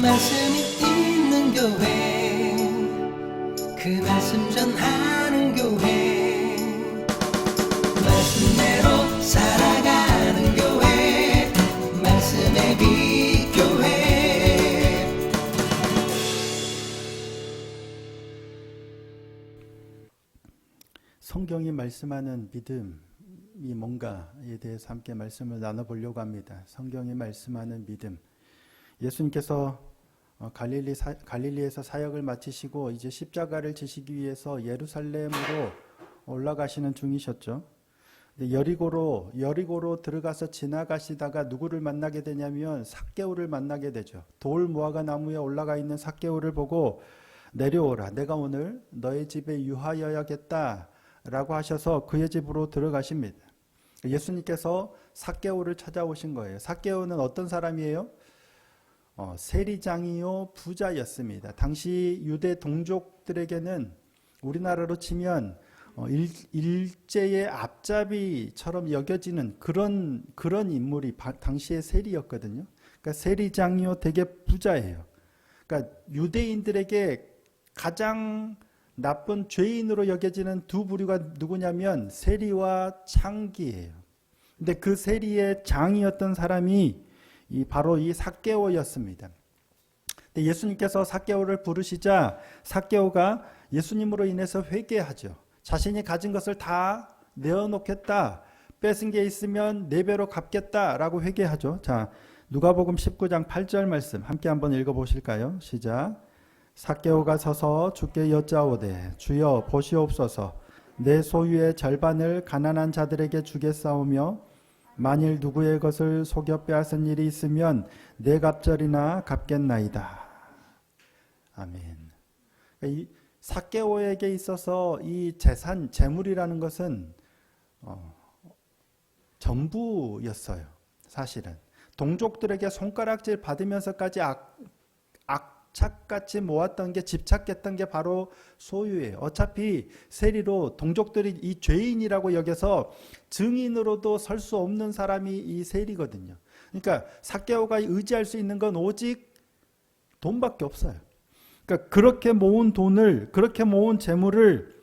말씀이 있는 교회, 그 말씀 전하는 교회, 말씀대로 살아가는 교회, 말씀의 빛 교회. 성경이 말씀하는 믿음이 뭔가에 대해서 함께 말씀을 나눠보려고 합니다. 성경이 말씀하는 믿음. 예수님께서 갈릴리에서 사역을 마치시고 이제 십자가를 지시기 위해서 예루살렘으로 올라가시는 중이셨죠. 여리고로 들어가서 지나가시다가 누구를 만나게 되냐면 삭개오를 만나게 되죠. 돌 무화과 나무에 올라가 있는 삭개오를 보고 내려오라, 내가 오늘 너의 집에 유하여야겠다 라고 하셔서 그의 집으로 들어가십니다. 예수님께서 삭개오를 찾아오신 거예요. 삭개오는 어떤 사람이에요? 세리장이요 부자였습니다. 당시 유대 동족들에게는 우리나라로 치면 일제의 앞잡이처럼 여겨지는 그런 인물이 당시의 세리였거든요. 그러니까 세리장이요 되게 부자예요. 그러니까 유대인들에게 가장 나쁜 죄인으로 여겨지는 두 부류가 누구냐면 세리와 창기예요. 근데 그 세리의 장이었던 사람이 바로 이 삭개오였습니다. 예수님께서 삭개오를 부르시자 삭개오가 예수님으로 인해서 회개하죠. 자신이 가진 것을 다 내어놓겠다, 뺏은 게 있으면 4배로 갚겠다라고 회개하죠. 자, 누가복음 19장 8절 말씀 함께 한번 읽어보실까요? 시작. 삭개오가 서서 주께 여짜오되 주여 보시옵소서, 내 소유의 절반을 가난한 자들에게 주겠사오며 만일 누구의 것을 속여 빼앗은 일이 있으면 내 갑절이나 갚겠나이다. 아멘. 이 삭개오에게 있어서 이 재물이라는 것은 전부였어요. 사실은 동족들에게 손가락질 받으면서까지 악착같이 모았던 게, 집착했던 게 바로 소유예요. 어차피 세리로 동족들이 이 죄인이라고 여겨서 증인으로도 설 수 없는 사람이 이 세리거든요. 그러니까 삭개오가 의지할 수 있는 건 오직 돈밖에 없어요. 그러니까 그렇게 모은 돈을, 그렇게 모은 재물을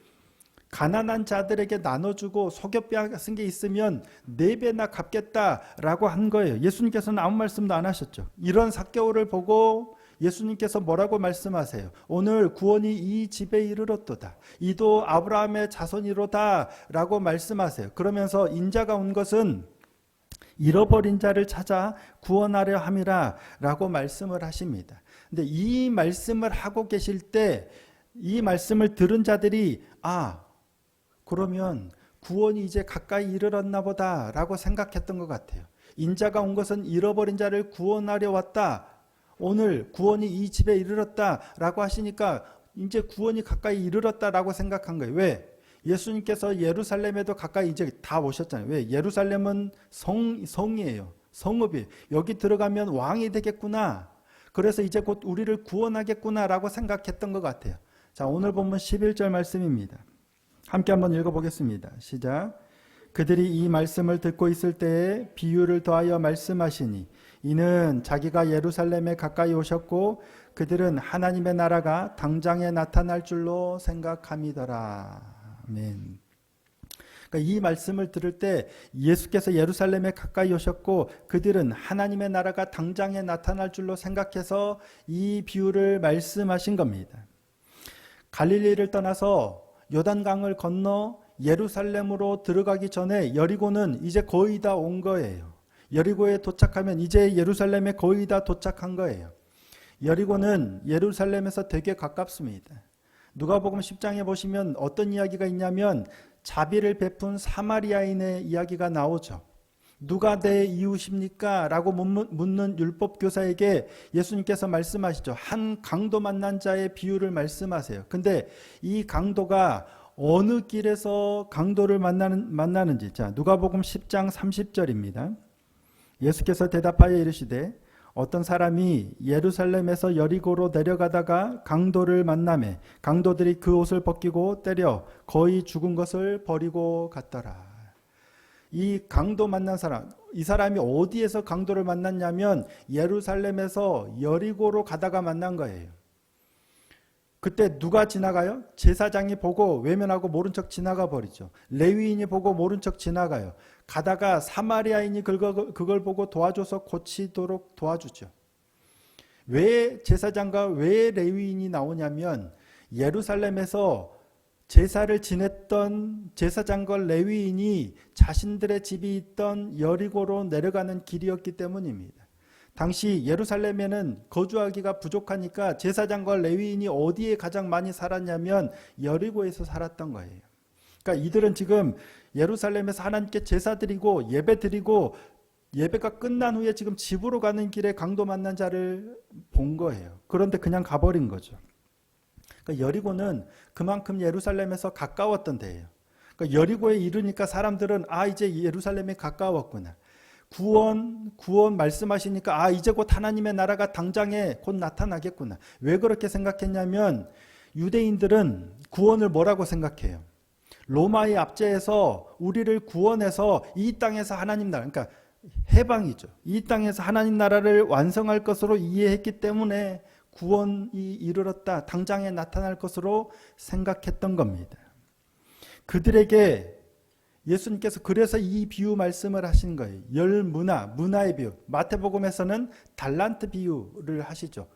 가난한 자들에게 나눠주고 속여 빼앗은 게 있으면 4배나 갚겠다라고 한 거예요. 예수님께서는 아무 말씀도 안 하셨죠. 이런 삭개오를 보고 예수님께서 뭐라고 말씀하세요? 오늘 구원이 이 집에 이르렀도다. 이도 아브라함의 자손이로다 라고 말씀하세요. 그러면서 인자가 온 것은 잃어버린 자를 찾아 구원하려 함이라 라고 말씀을 하십니다. 근데 이 말씀을 하고 계실 때 이 말씀을 들은 자들이 그러면 구원이 이제 가까이 이르렀나 보다 라고 생각했던 것 같아요. 인자가 온 것은 잃어버린 자를 구원하려 왔다. 오늘 구원이 이 집에 이르렀다라고 하시니까 이제 구원이 가까이 이르렀다라고 생각한 거예요. 왜? 예수님께서 예루살렘에도 가까이 이제 다 오셨잖아요. 왜? 예루살렘은 성이에요. 성읍이에요. 여기 들어가면 왕이 되겠구나. 그래서 이제 곧 우리를 구원하겠구나라고 생각했던 것 같아요. 자, 오늘 본문 11절 말씀입니다. 함께 한번 읽어보겠습니다. 시작. 그들이 이 말씀을 듣고 있을 때에 비유를 더하여 말씀하시니 이는 자기가 예루살렘에 가까이 오셨고 그들은 하나님의 나라가 당장에 나타날 줄로 생각함이더라. 아멘. 그러니까 이 말씀을 들을 때 예수께서 예루살렘에 가까이 오셨고 그들은 하나님의 나라가 당장에 나타날 줄로 생각해서 이 비유를 말씀하신 겁니다. 갈릴리를 떠나서 요단강을 건너 예루살렘으로 들어가기 전에 여리고는 이제 거의 다 온 거예요. 여리고에 도착하면 이제 예루살렘에 거의 다 도착한 거예요. 여리고는 예루살렘에서 되게 가깝습니다. 누가복음 10장에 보시면 어떤 이야기가 있냐면 자비를 베푼 사마리아인의 이야기가 나오죠. 누가 내 이웃입니까? 라고 묻는 율법교사에게 예수님께서 말씀하시죠. 한 강도 만난 자의 비유를 말씀하세요. 근데 이 강도가 어느 길에서 강도를 만나는지. 자, 누가복음 10장 30절입니다. 예수께서 대답하여 이르시되 어떤 사람이 예루살렘에서 여리고로 내려가다가 강도를 만나매 강도들이 그 옷을 벗기고 때려 거의 죽은 것을 버리고 갔더라. 이 강도 만난 사람, 이 사람이 어디에서 강도를 만났냐면 예루살렘에서 여리고로 가다가 만난 거예요. 그때 누가 지나가요? 제사장이 보고 외면하고 모른 척 지나가 버리죠. 레위인이 보고 모른 척 지나가요. 가다가 사마리아인이 그걸 보고 도와줘서 고치도록 도와주죠. 왜 제사장과 왜 레위인이 나오냐면 예루살렘에서 제사를 지냈던 제사장과 레위인이 자신들의 집이 있던 여리고로 내려가는 길이었기 때문입니다. 당시 예루살렘에는 거주하기가 부족하니까 제사장과 레위인이 어디에 가장 많이 살았냐면 여리고에서 살았던 거예요. 그러니까 이들은 지금 예루살렘에서 하나님께 제사 드리고 예배 드리고 예배가 끝난 후에 지금 집으로 가는 길에 강도 만난 자를 본 거예요. 그런데 그냥 가버린 거죠. 그러니까 여리고는 그만큼 예루살렘에서 가까웠던 데예요. 그러니까 여리고에 이르니까 사람들은 이제 예루살렘에 가까웠구나. 구원 말씀하시니까 이제 곧 하나님의 나라가 당장에 곧 나타나겠구나. 왜 그렇게 생각했냐면 유대인들은 구원을 뭐라고 생각해요? 로마의 압제에서 우리를 구원해서 이 땅에서 하나님 나라, 그러니까 해방이죠. 이 땅에서 하나님 나라를 완성할 것으로 이해했기 때문에 구원이 이르렀다, 당장에 나타날 것으로 생각했던 겁니다. 그들에게 예수님께서 그래서 이 비유 말씀을 하신 거예요. 문화의 비유. 마태복음에서는 달란트 비유를 하시죠.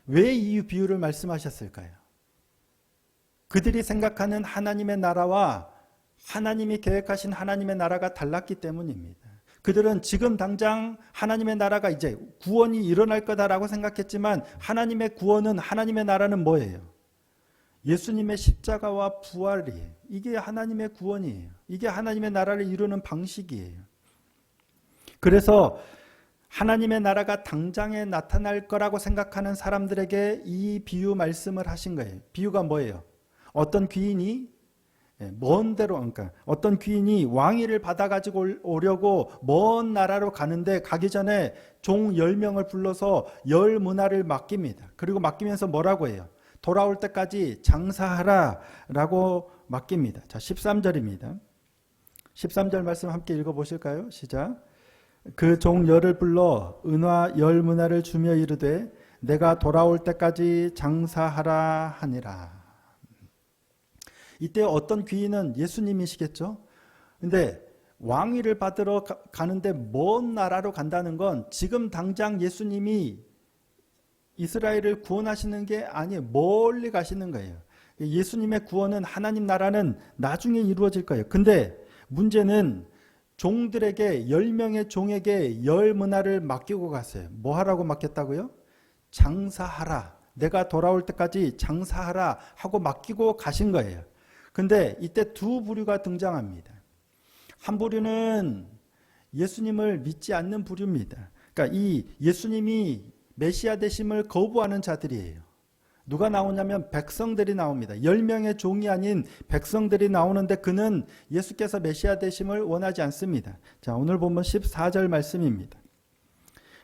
왜 이 비유를 말씀하셨을까요? 그들이 생각하는 하나님의 나라와 하나님이 계획하신 하나님의 나라가 달랐기 때문입니다. 그들은 지금 당장 하나님의 나라가 이제 구원이 일어날 거다라고 생각했지만 하나님의 구원은, 하나님의 나라는 뭐예요? 예수님의 십자가와 부활이에요. 이게 하나님의 구원이에요. 이게 하나님의 나라를 이루는 방식이에요. 그래서 하나님의 나라가 당장에 나타날 거라고 생각하는 사람들에게 이 비유 말씀을 하신 거예요. 비유가 뭐예요? 어떤 귀인이 그러니까 어떤 귀인이 왕위를 받아가지고 오려고 먼 나라로 가는데 가기 전에 종 10명을 불러서 열 문화를 맡깁니다. 그리고 맡기면서 뭐라고 해요? 돌아올 때까지 장사하라 라고 맡깁니다. 자, 13절입니다. 13절 말씀 함께 읽어보실까요? 시작. 그 종 열을 불러 은화 열 문화를 주며 이르되 내가 돌아올 때까지 장사하라 하니라. 이때 어떤 귀인은 예수님이시겠죠? 근데 왕위를 받으러 가는데 먼 나라로 간다는 건 지금 당장 예수님이 이스라엘을 구원하시는 게 아니에요. 멀리 가시는 거예요. 예수님의 구원은, 하나님 나라는 나중에 이루어질 거예요. 근데 문제는 종들에게, 10명의 종에게 열 문화를 맡기고 갔어요. 뭐 하라고 맡겼다고요? 장사하라. 내가 돌아올 때까지 장사하라 하고 맡기고 가신 거예요. 근데 이때 두 부류가 등장합니다. 한 부류는 예수님을 믿지 않는 부류입니다. 그러니까 이 예수님이 메시아 되심을 거부하는 자들이에요. 누가 나오냐면 백성들이 나옵니다. 10명의 종이 아닌 백성들이 나오는데 그는 예수께서 메시아 되심을 원하지 않습니다. 자, 오늘 보면 14절 말씀입니다.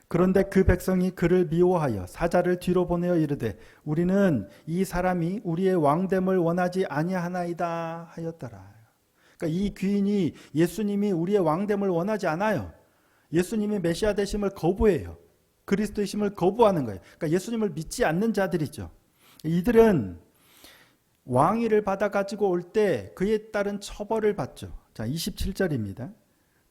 그런데 그 백성이 그를 미워하여 사자를 뒤로 보내어 이르되 우리는 이 사람이 우리의 왕됨을 원하지 아니하나이다 하였더라. 그러니까 이 귀인이 예수님이 우리의 왕됨을 원하지 않아요. 예수님이 메시아 되심을 거부해요. 그리스도이심을 거부하는 거예요. 그러니까 예수님을 믿지 않는 자들이죠. 이들은 왕위를 받아가지고 올 때 그에 따른 처벌을 받죠. 자, 27절입니다.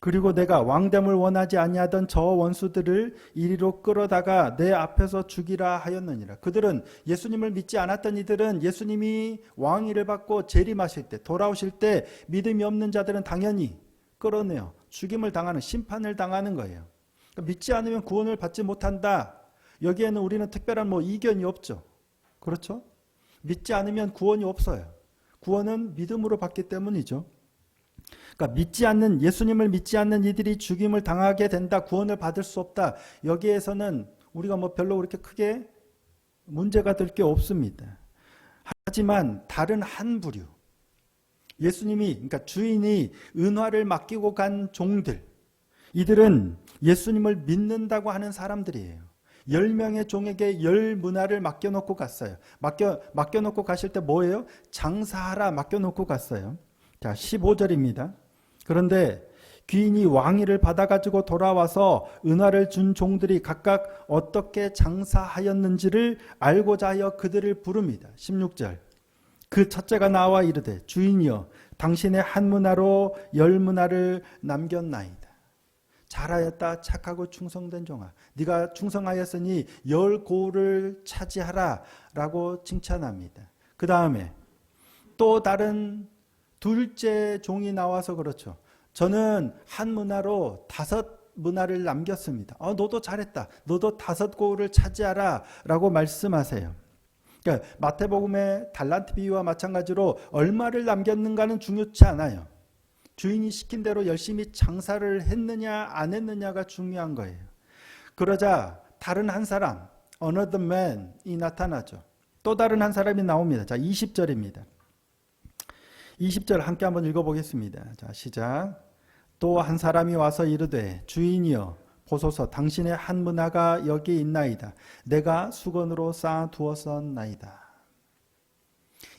그리고 내가 왕됨을 원하지 아니하던 저 원수들을 이리로 끌어다가 내 앞에서 죽이라 하였느니라. 그들은, 예수님을 믿지 않았던 이들은 예수님이 왕위를 받고 재림하실 때, 돌아오실 때 믿음이 없는 자들은 당연히 끌어내어 죽임을 당하는, 심판을 당하는 거예요. 그러니까 믿지 않으면 구원을 받지 못한다. 여기에는 우리는 특별한 이견이 없죠. 그렇죠? 믿지 않으면 구원이 없어요. 구원은 믿음으로 받기 때문이죠. 그러니까 예수님을 믿지 않는 이들이 죽임을 당하게 된다, 구원을 받을 수 없다. 여기에서는 우리가 별로 그렇게 크게 문제가 될 게 없습니다. 하지만 다른 한 부류, 예수님이, 그러니까 주인이 은화를 맡기고 간 종들, 이들은 예수님을 믿는다고 하는 사람들이에요. 10명의 종에게 열 문화를 맡겨놓고 갔어요. 맡겨놓고 가실 때 뭐예요? 장사하라 맡겨놓고 갔어요. 자, 15절입니다. 그런데 귀인이 왕위를 받아가지고 돌아와서 은화를 준 종들이 각각 어떻게 장사하였는지를 알고자 하여 그들을 부릅니다. 16절. 그 첫째가 나와 이르되 주인이여 당신의 한 문화로 10문화를 남겼나이다. 잘하였다 착하고 충성된 종아, 네가 충성하였으니 10고울을 차지하라 라고 칭찬합니다. 그 다음에 또 다른 둘째 종이 나와서 그렇죠. 저는 한 문화로 5문화를 남겼습니다. 너도 잘했다. 너도 5고울을 차지하라 라고 말씀하세요. 그러니까 마태복음의 달란트 비유와 마찬가지로 얼마를 남겼는가는 중요치 않아요. 주인이 시킨 대로 열심히 장사를 했느냐 안 했느냐가 중요한 거예요. 그러자 다른 한 사람, another man이 나타나죠. 또 다른 한 사람이 나옵니다. 자, 20절입니다. 20절 함께 한번 읽어보겠습니다. 자, 시작. 또 한 사람이 와서 이르되 주인이여 보소서 당신의 한 문화가 여기 있나이다. 내가 수건으로 쌓아 두었었나이다.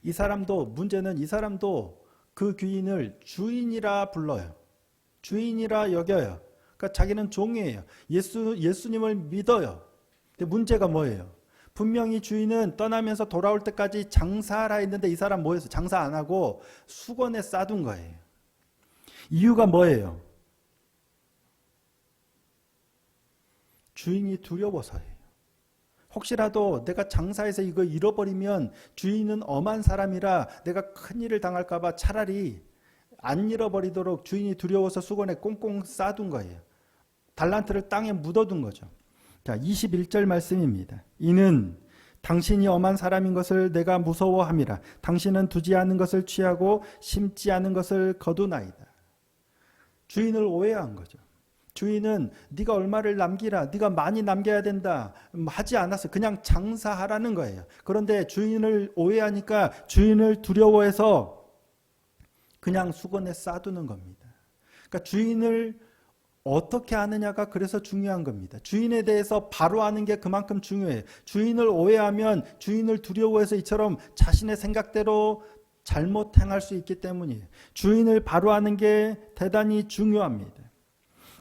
이 사람도 문제는 이 사람도 그 귀인을 주인이라 불러요. 주인이라 여겨요. 그러니까 자기는 종이에요. 예수님을 믿어요. 근데 문제가 뭐예요? 분명히 주인은 떠나면서 돌아올 때까지 장사하라 했는데 이 사람 뭐였어요? 장사 안 하고 수건에 싸둔 거예요. 이유가 뭐예요? 주인이 두려워서예요. 혹시라도 내가 장사해서 이거 잃어버리면 주인은 엄한 사람이라 내가 큰일을 당할까 봐 차라리 안 잃어버리도록 주인이 두려워서 수건에 꽁꽁 싸둔 거예요. 달란트를 땅에 묻어둔 거죠. 자, 21절 말씀입니다. 이는 당신이 엄한 사람인 것을 내가 무서워함이라. 당신은 두지 않은 것을 취하고 심지 않은 것을 거두나이다. 주인을 오해한 거죠. 주인은 네가 얼마를 남기라, 네가 많이 남겨야 된다 하지 않았어요. 그냥 장사하라는 거예요. 그런데 주인을 오해하니까 주인을 두려워해서 그냥 수건에 싸두는 겁니다. 그러니까 주인을 어떻게 아느냐가 그래서 중요한 겁니다. 주인에 대해서 바로 아는 게 그만큼 중요해요. 주인을 오해하면 주인을 두려워해서 이처럼 자신의 생각대로 잘못 행할 수 있기 때문이에요. 주인을 바로 아는 게 대단히 중요합니다.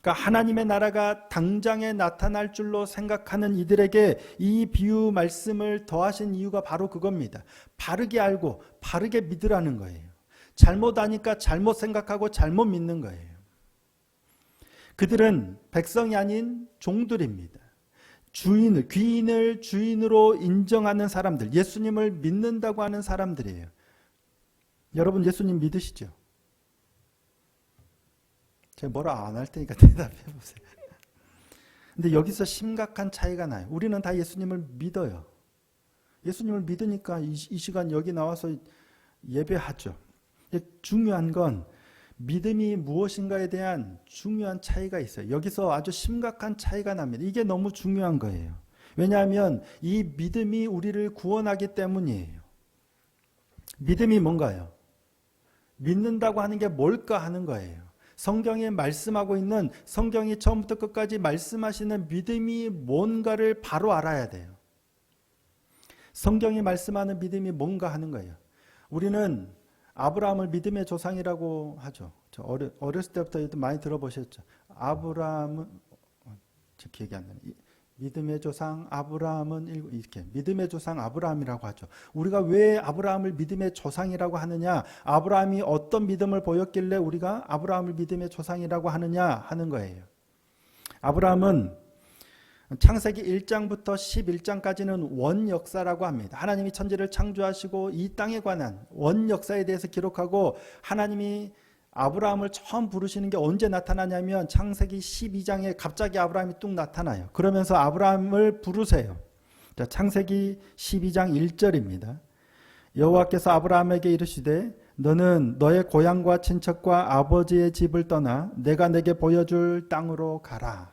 그러니까 하나님의 나라가 당장에 나타날 줄로 생각하는 이들에게 이 비유 말씀을 더하신 이유가 바로 그겁니다. 바르게 알고 바르게 믿으라는 거예요. 잘못 아니까 잘못 생각하고 잘못 믿는 거예요. 그들은 백성이 아닌 종들입니다. 귀인을 주인으로 인정하는 사람들, 예수님을 믿는다고 하는 사람들이에요. 여러분 예수님 믿으시죠? 제가 뭐라 안 할 테니까 대답해 보세요. 근데 여기서 심각한 차이가 나요. 우리는 다 예수님을 믿어요. 예수님을 믿으니까 이 시간 여기 나와서 예배하죠. 중요한 건 믿음이 무엇인가에 대한 중요한 차이가 있어요. 여기서 아주 심각한 차이가 납니다. 이게 너무 중요한 거예요. 왜냐하면 이 믿음이 우리를 구원하기 때문이에요. 믿음이 뭔가요? 믿는다고 하는 게 뭘까 하는 거예요. 성경에 말씀하고 있는, 성경이 처음부터 끝까지 말씀하시는 믿음이 뭔가를 바로 알아야 돼요. 성경이 말씀하는 믿음이 뭔가 하는 거예요. 우리는 아브라함을 믿음의 조상이라고 하죠. 저 어렸을 때부터 많이 들어보셨죠. 아브라함은 제 기억이 안 나네. 믿음의 조상 아브라함은 이렇게 믿음의 조상 아브라함이라고 하죠. 우리가 왜 아브라함을 믿음의 조상이라고 하느냐? 아브라함이 어떤 믿음을 보였길래 우리가 아브라함을 믿음의 조상이라고 하느냐 하는 거예요. 아브라함은 창세기 1장부터 11장까지는 원역사라고 합니다. 하나님이 천지를 창조하시고 이 땅에 관한 원역사에 대해서 기록하고, 하나님이 아브라함을 처음 부르시는 게 언제 나타나냐면 창세기 12장에 갑자기 아브라함이 뚝 나타나요. 그러면서 아브라함을 부르세요. 자, 창세기 12장 1절입니다. 여호와께서 아브라함에게 이르시되 너는 너의 고향과 친척과 아버지의 집을 떠나 내가 내게 보여줄 땅으로 가라.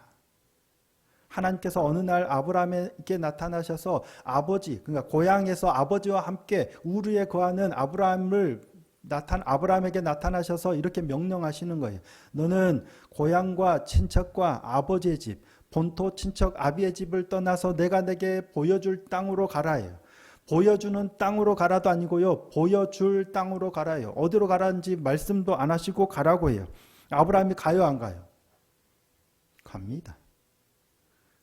하나님께서 어느 날 아브라함에게 나타나셔서 아버지, 그러니까 고향에서 아버지와 함께 우르에 거하는 아브라함에게 나타나셔서 이렇게 명령하시는 거예요. 너는 고향과 친척과 아버지의 집, 본토 친척 아비의 집을 떠나서 내가 내게 보여줄 땅으로 가라예요. 보여주는 땅으로 가라도 아니고요, 보여줄 땅으로 가라예요. 어디로 가라는지 말씀도 안 하시고 가라고 해요. 아브라함이 가요, 안 가요? 갑니다.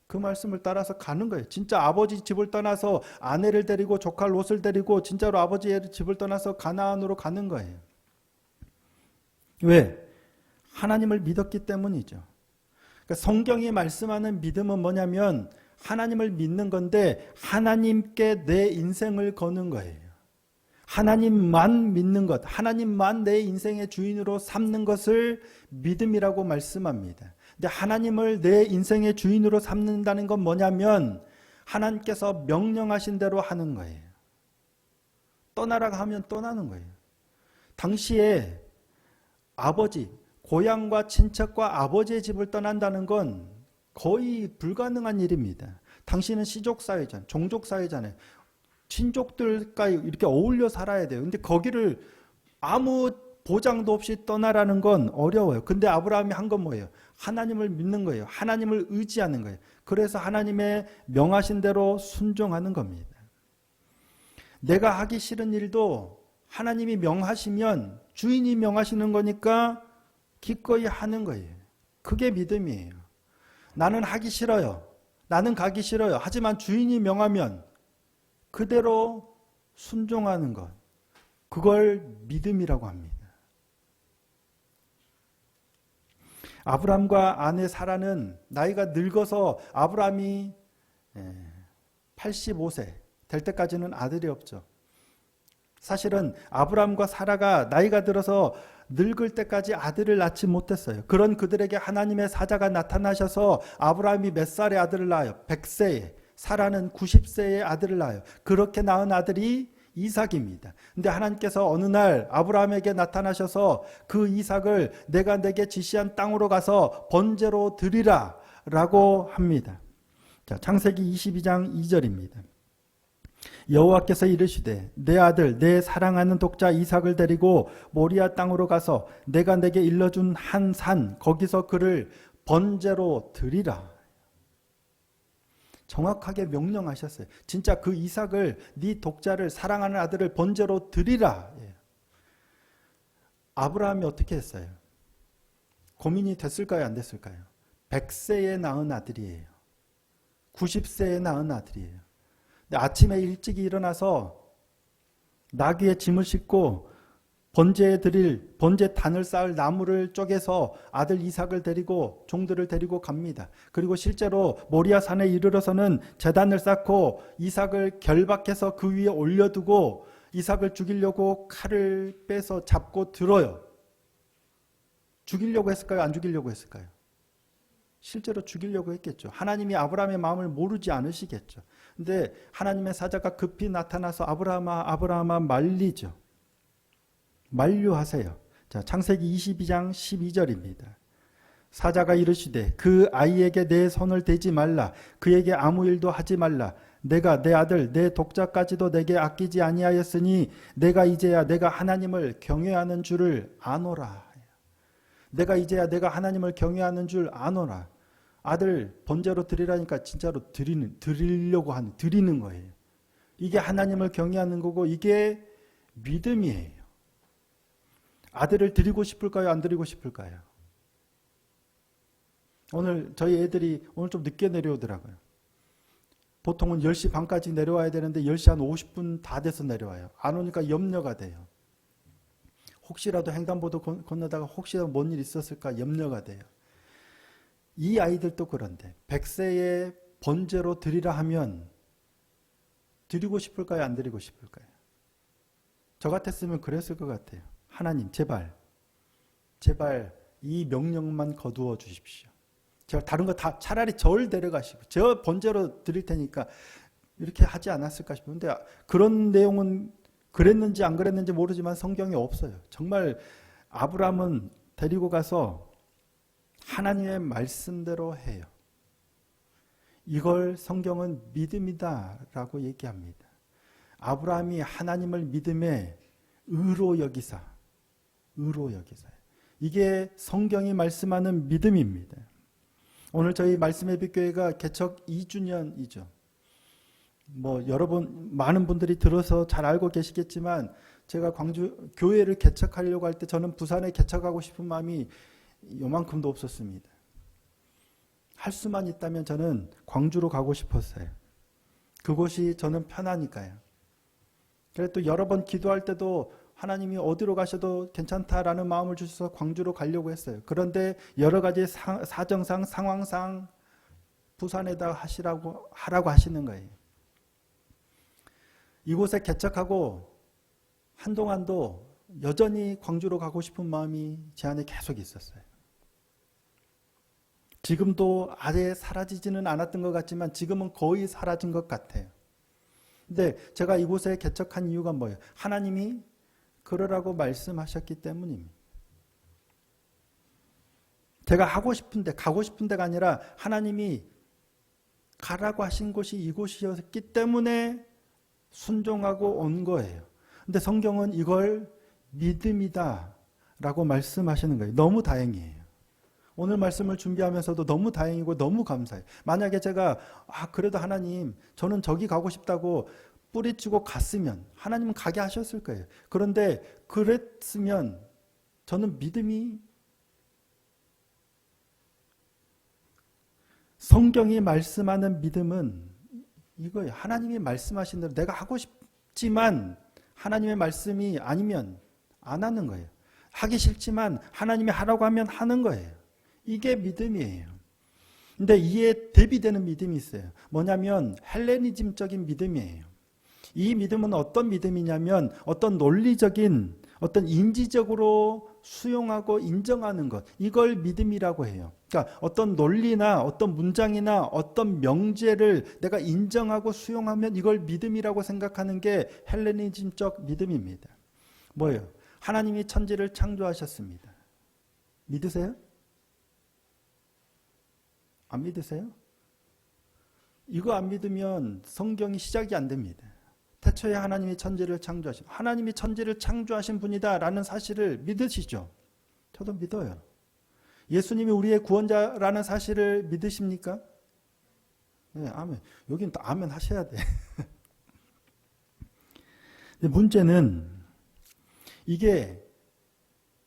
그 말씀을 따라서 가는 거예요. 진짜 아버지 집을 떠나서 아내를 데리고 조카 롯을 데리고 진짜로 아버지의 집을 떠나서 가나안으로 가는 거예요. 왜? 하나님을 믿었기 때문이죠. 그러니까 성경이 말씀하는 믿음은 뭐냐면 하나님을 믿는 건데 하나님께 내 인생을 거는 거예요. 하나님만 믿는 것, 하나님만 내 인생의 주인으로 삼는 것을 믿음이라고 말씀합니다. 근데 하나님을 내 인생의 주인으로 삼는다는 건 뭐냐면 하나님께서 명령하신 대로 하는 거예요. 떠나라고 하면 떠나는 거예요. 당시에 아버지, 고향과 친척과 아버지의 집을 떠난다는 건 거의 불가능한 일입니다. 당신은 시족사회잖아요. 종족사회잖아요. 친족들과 이렇게 어울려 살아야 돼요. 근데 거기를 아무 보장도 없이 떠나라는 건 어려워요. 근데 아브라함이 한 건 뭐예요? 하나님을 믿는 거예요. 하나님을 의지하는 거예요. 그래서 하나님의 명하신 대로 순종하는 겁니다. 내가 하기 싫은 일도 하나님이 명하시면 주인이 명하시는 거니까 기꺼이 하는 거예요. 그게 믿음이에요. 나는 하기 싫어요. 나는 가기 싫어요. 하지만 주인이 명하면 그대로 순종하는 것. 그걸 믿음이라고 합니다. 아브라함과 아내 사라는 나이가 늙어서 아브라함이 85세 될 때까지는 아들이 없죠. 사실은 아브라함과 사라가 나이가 들어서 늙을 때까지 아들을 낳지 못했어요. 그런 그들에게 하나님의 사자가 나타나셔서 아브라함이 몇 살의 아들을 낳아요? 100세에. 사라는 90세의 아들을 낳아요. 그렇게 낳은 아들이 이삭입니다. 근데 하나님께서 어느 날 아브라함에게 나타나셔서 그 이삭을 내가 내게 지시한 땅으로 가서 번제로 드리라 라고 합니다. 자, 창세기 22장 2절입니다. 여호와께서 이르시되 내 아들 내 사랑하는 독자 이삭을 데리고 모리아 땅으로 가서 내가 내게 일러준 한 산 거기서 그를 번제로 드리라. 정확하게 명령하셨어요. 진짜 그 이삭을 네 독자를 사랑하는 아들을 번제로 드리라. 아브라함이 어떻게 했어요? 고민이 됐을까요? 안 됐을까요? 100세에 낳은 아들이에요. 90세에 낳은 아들이에요. 근데 아침에 일찍 일어나서 나귀에 짐을 싣고 번제에 드릴 번제단을 쌓을 나무를 쪼개서 아들 이삭을 데리고 종들을 데리고 갑니다. 그리고 실제로 모리아 산에 이르러서는 제단을 쌓고 이삭을 결박해서 그 위에 올려두고 이삭을 죽이려고 칼을 빼서 잡고 들어요. 죽이려고 했을까요? 안 죽이려고 했을까요? 실제로 죽이려고 했겠죠. 하나님이 아브라함의 마음을 모르지 않으시겠죠. 근데 하나님의 사자가 급히 나타나서 아브라함아 말리죠. 만류하세요. 자, 창세기 22장 12절입니다. 사자가 이르시되 그 아이에게 내 손을 대지 말라. 그에게 아무 일도 하지 말라. 내가 내 아들 내 독자까지도 내게 아끼지 아니하였으니 내가 이제야 내가 하나님을 경외하는 줄을 아노라. 내가 이제야 내가 하나님을 경외하는 줄 아노라. 아들 번제로 드리라니까 진짜로 드리려고 드리는 거예요. 이게 하나님을 경외하는 거고 이게 믿음이에요. 아들을 드리고 싶을까요? 안 드리고 싶을까요? 오늘 저희 애들이 오늘 좀 늦게 내려오더라고요. 보통은 10시 반까지 내려와야 되는데 10시 한 50분 다 돼서 내려와요. 안 오니까 염려가 돼요. 혹시라도 횡단보도 건너다가 혹시라도 뭔 일 있었을까 염려가 돼요. 이 아이들도 그런데 100세에 번제로 드리라 하면 드리고 싶을까요? 안 드리고 싶을까요? 저 같았으면 그랬을 것 같아요. 하나님 제발 이 명령만 거두어 주십시오. 제가 다른 거 다 차라리 저를 데려가시고 저 번제로 드릴 테니까 이렇게 하지 않았을까 싶은데 그런 내용은 그랬는지 안 그랬는지 모르지만 성경에 없어요. 정말 아브라함은 데리고 가서 하나님의 말씀대로 해요. 이걸 성경은 믿음이다라고 얘기합니다. 아브라함이 하나님을 믿음에 의로 여기사. 이게 성경이 말씀하는 믿음입니다. 오늘 저희 말씀의 빛교회가 개척 2주년이죠. 여러분 많은 분들이 들어서 잘 알고 계시겠지만 제가 광주 교회를 개척하려고 할 때 저는 부산에 개척하고 싶은 마음이 요만큼도 없었습니다. 할 수만 있다면 저는 광주로 가고 싶었어요. 그곳이 저는 편하니까요. 그래서 또 여러 번 기도할 때도 하나님이 어디로 가셔도 괜찮다라는 마음을 주셔서 광주로 가려고 했어요. 그런데 여러 가지 사정상 상황상 부산에다 하라고 하시는 거예요. 이곳에 개척하고 한동안도 여전히 광주로 가고 싶은 마음이 제 안에 계속 있었어요. 지금도 아예 사라지지는 않았던 것 같지만 지금은 거의 사라진 것 같아요. 근데 제가 이곳에 개척한 이유가 뭐예요? 하나님이 그러라고 말씀하셨기 때문입니다. 제가 가고 싶은 데가 아니라 하나님이 가라고 하신 곳이 이곳이었기 때문에 순종하고 온 거예요. 근데 성경은 이걸 믿음이다 라고 말씀하시는 거예요. 너무 다행이에요. 오늘 말씀을 준비하면서도 너무 다행이고 너무 감사해요. 만약에 제가 그래도 하나님 저는 저기 가고 싶다고 뿌리치고 갔으면 하나님은 가게 하셨을 거예요. 그런데 그랬으면 저는 믿음이 성경이 말씀하는 믿음은 이거예요. 하나님이 말씀하신 대로 내가 하고 싶지만 하나님의 말씀이 아니면 안 하는 거예요. 하기 싫지만 하나님이 하라고 하면 하는 거예요. 이게 믿음이에요. 근데 이에 대비되는 믿음이 있어요. 뭐냐면 헬레니즘적인 믿음이에요. 이 믿음은 어떤 믿음이냐면 어떤 논리적인 어떤 인지적으로 수용하고 인정하는 것, 이걸 믿음이라고 해요. 그러니까 어떤 논리나 어떤 문장이나 어떤 명제를 내가 인정하고 수용하면 이걸 믿음이라고 생각하는 게 헬레니즘적 믿음입니다. 뭐예요? 하나님이 천지를 창조하셨습니다. 믿으세요? 안 믿으세요? 이거 안 믿으면 성경이 시작이 안 됩니다. 태초에 하나님이 천지를 창조하신, 하나님이 천지를 창조하신 분이다라는 사실을 믿으시죠? 저도 믿어요. 예수님이 우리의 구원자라는 사실을 믿으십니까? 네, 아멘. 여긴 또 아멘 하셔야 돼. 문제는 이게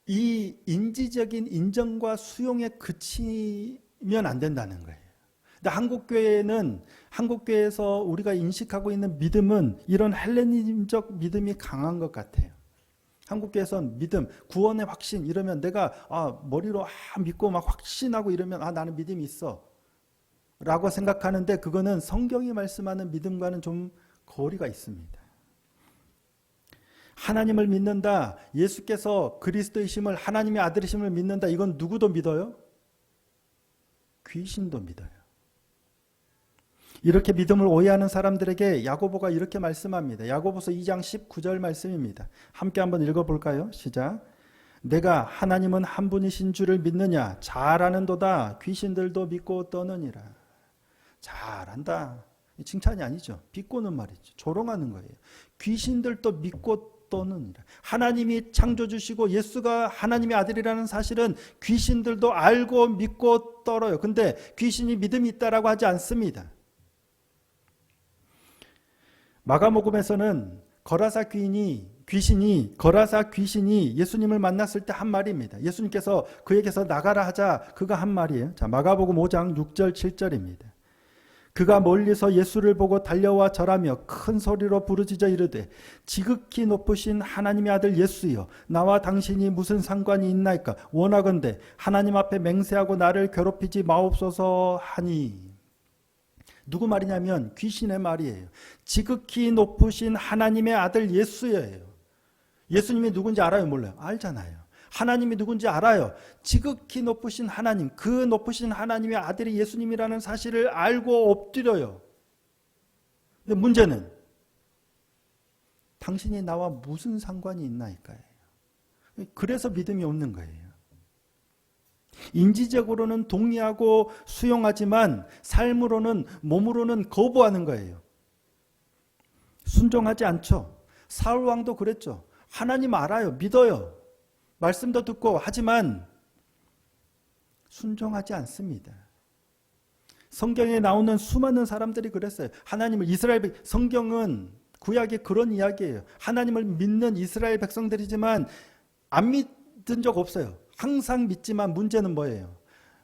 이 인지적인 인정과 수용에 그치면 안 된다는 거예요. 근데 한국교회에서 우리가 인식하고 있는 믿음은 이런 헬레니즘적 믿음이 강한 것 같아요. 한국교회에서는 믿음, 구원의 확신 이러면 내가 머리로 믿고 막 확신하고 이러면 나는 믿음이 있어 라고 생각하는데 그거는 성경이 말씀하는 믿음과는 좀 거리가 있습니다. 하나님을 믿는다, 예수께서 그리스도이심을 하나님의 아들이심을 믿는다, 이건 누구도 믿어요? 귀신도 믿어요. 이렇게 믿음을 오해하는 사람들에게 야고보가 이렇게 말씀합니다. 야고보서 2장 19절 말씀입니다. 함께 한번 읽어볼까요? 시작. 내가 하나님은 한 분이신 줄을 믿느냐? 잘 아는도다. 귀신들도 믿고 떠느니라. 잘한다. 칭찬이 아니죠. 비꼬는 말이죠. 조롱하는 거예요. 귀신들도 믿고 떠느니라. 하나님이 창조주시고 예수가 하나님의 아들이라는 사실은 귀신들도 알고 믿고 떨어요. 근데 귀신이 믿음이 있다라고 하지 않습니다. 마가복음에서는 귀신이 예수님을 만났을 때 한 말입니다. 예수님께서 그에게서 나가라 하자 그가 한 말이에요. 자, 마가복음 5장 6절 7절입니다. 그가 멀리서 예수를 보고 달려와 절하며 큰 소리로 부르짖어 이르되 지극히 높으신 하나님의 아들 예수여, 나와 당신이 무슨 상관이 있나이까? 원하건대 하나님 앞에 맹세하고 나를 괴롭히지 마옵소서 하니. 누구 말이냐면 귀신의 말이에요. 지극히 높으신 하나님의 아들 예수예요. 예수님이 누군지 알아요? 몰라요? 알잖아요. 하나님이 누군지 알아요. 지극히 높으신 하나님, 그 높으신 하나님의 아들이 예수님이라는 사실을 알고 엎드려요. 근데 문제는 당신이 나와 무슨 상관이 있나이까요. 그래서 믿음이 없는 거예요. 인지적으로는 동의하고 수용하지만 삶으로는, 몸으로는 거부하는 거예요. 순종하지 않죠. 사울 왕도 그랬죠. 하나님 알아요. 믿어요. 말씀도 듣고 하지만 순종하지 않습니다. 성경에 나오는 수많은 사람들이 그랬어요. 하나님을 성경은 구약에 그런 이야기예요. 하나님을 믿는 이스라엘 백성들이지만 안 믿은 적 없어요. 항상 믿지만 문제는 뭐예요?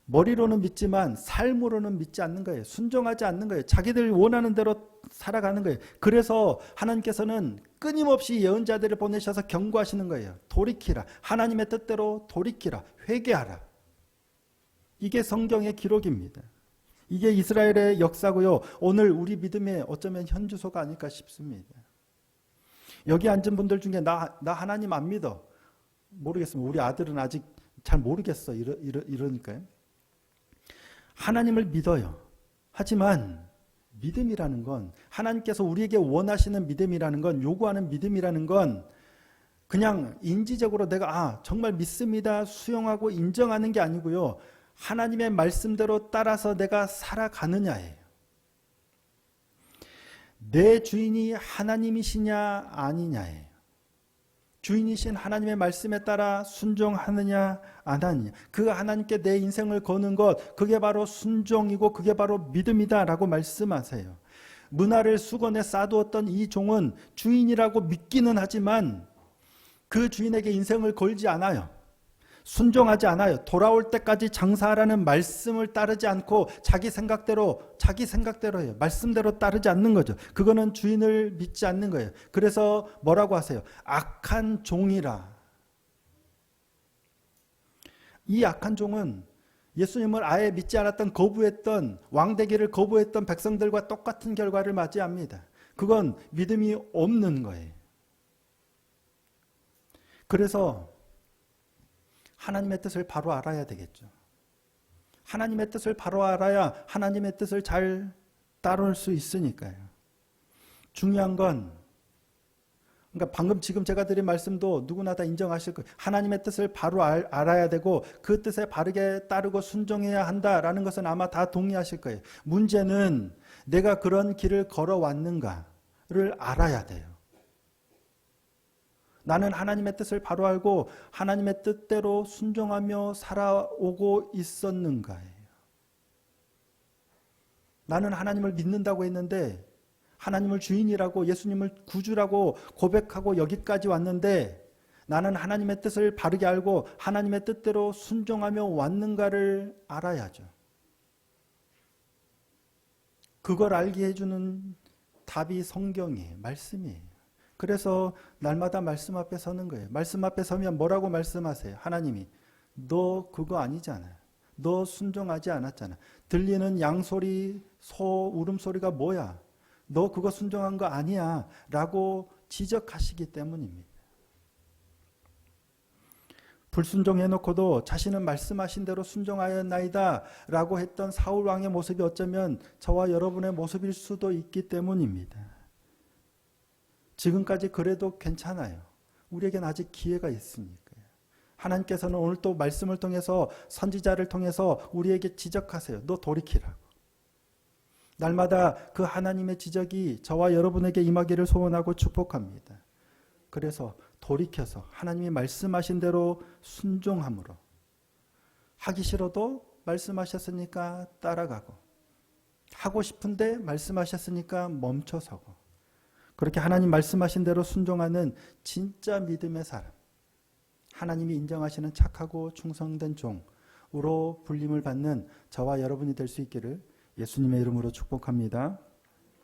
머리로는 믿지만 삶으로는 믿지 않는 거예요. 순종하지 않는 거예요. 자기들 원하는 대로 살아가는 거예요. 그래서 하나님께서는 끊임없이 예언자들을 보내셔서 경고하시는 거예요. 돌이키라. 하나님의 뜻대로 돌이키라. 회개하라. 이게 성경의 기록입니다. 이게 이스라엘의 역사고요. 오늘 우리 믿음의 어쩌면 현주소가 아닐까 싶습니다. 여기 앉은 분들 중에 나 하나님 안 믿어. 모르겠습니다. 우리 아들은 아직 잘 모르겠어. 이러니까요. 하나님을 믿어요. 하지만 믿음이라는 건, 하나님께서 우리에게 원하시는 믿음이라는 건, 요구하는 믿음이라는 건 그냥 인지적으로 내가 정말 믿습니다 수용하고 인정하는 게 아니고요. 하나님의 말씀대로 따라서 내가 살아가느냐예요. 내 주인이 하나님이시냐 아니냐예요. 주인이신 하나님의 말씀에 따라 순종하느냐 안 하느냐. 그 하나님께 내 인생을 거는 것, 그게 바로 순종이고 그게 바로 믿음이다라고 말씀하세요. 문화를 수건에 싸두었던 이 종은 주인이라고 믿기는 하지만 그 주인에게 인생을 걸지 않아요. 순종하지 않아요. 돌아올 때까지 장사하라는 말씀을 따르지 않고 자기 생각대로 해요. 말씀대로 따르지 않는 거죠. 그거는 주인을 믿지 않는 거예요. 그래서 뭐라고 하세요? 악한 종이라. 이 악한 종은 예수님을 아예 믿지 않았던, 거부했던, 왕되기를 거부했던 백성들과 똑같은 결과를 맞이합니다. 그건 믿음이 없는 거예요. 그래서 하나님의 뜻을 바로 알아야 되겠죠. 하나님의 뜻을 바로 알아야 하나님의 뜻을 잘 따를 수 있으니까요. 중요한 건, 그러니까 방금 지금 제가 드린 말씀도 누구나 다 인정하실 거예요. 하나님의 뜻을 바로 알아야 되고 그 뜻에 바르게 따르고 순종해야 한다라는 것은 아마 다 동의하실 거예요. 문제는 내가 그런 길을 걸어왔는가를 알아야 돼요. 나는 하나님의 뜻을 바로 알고 하나님의 뜻대로 순종하며 살아오고 있었는가예요. 나는 하나님을 믿는다고 했는데, 하나님을 주인이라고, 예수님을 구주라고 고백하고 여기까지 왔는데, 나는 하나님의 뜻을 바르게 알고 하나님의 뜻대로 순종하며 왔는가를 알아야죠. 그걸 알게 해주는 답이 성경이에요. 말씀이에요. 그래서 날마다 말씀 앞에 서는 거예요. 말씀 앞에 서면 뭐라고 말씀하세요? 하나님이 너 그거 아니잖아. 너 순종하지 않았잖아. 들리는 양소리, 소 울음소리가 뭐야? 너 그거 순종한 거 아니야 라고 지적하시기 때문입니다. 불순종해놓고도 자신은 말씀하신 대로 순종하였나이다 라고 했던 사울왕의 모습이 어쩌면 저와 여러분의 모습일 수도 있기 때문입니다. 지금까지 그래도 괜찮아요. 우리에겐 아직 기회가 있으니까요. 하나님께서는 오늘 또 말씀을 통해서, 선지자를 통해서 우리에게 지적하세요. 너 돌이키라고. 날마다 그 하나님의 지적이 저와 여러분에게 임하기를 소원하고 축복합니다. 그래서 돌이켜서 하나님이 말씀하신 대로 순종함으로, 하기 싫어도 말씀하셨으니까 따라가고, 하고 싶은데 말씀하셨으니까 멈춰서고, 그렇게 하나님 말씀하신 대로 순종하는 진짜 믿음의 사람, 하나님이 인정하시는 착하고 충성된 종으로 불림을 받는 저와 여러분이 될 수 있기를 예수님의 이름으로 축복합니다.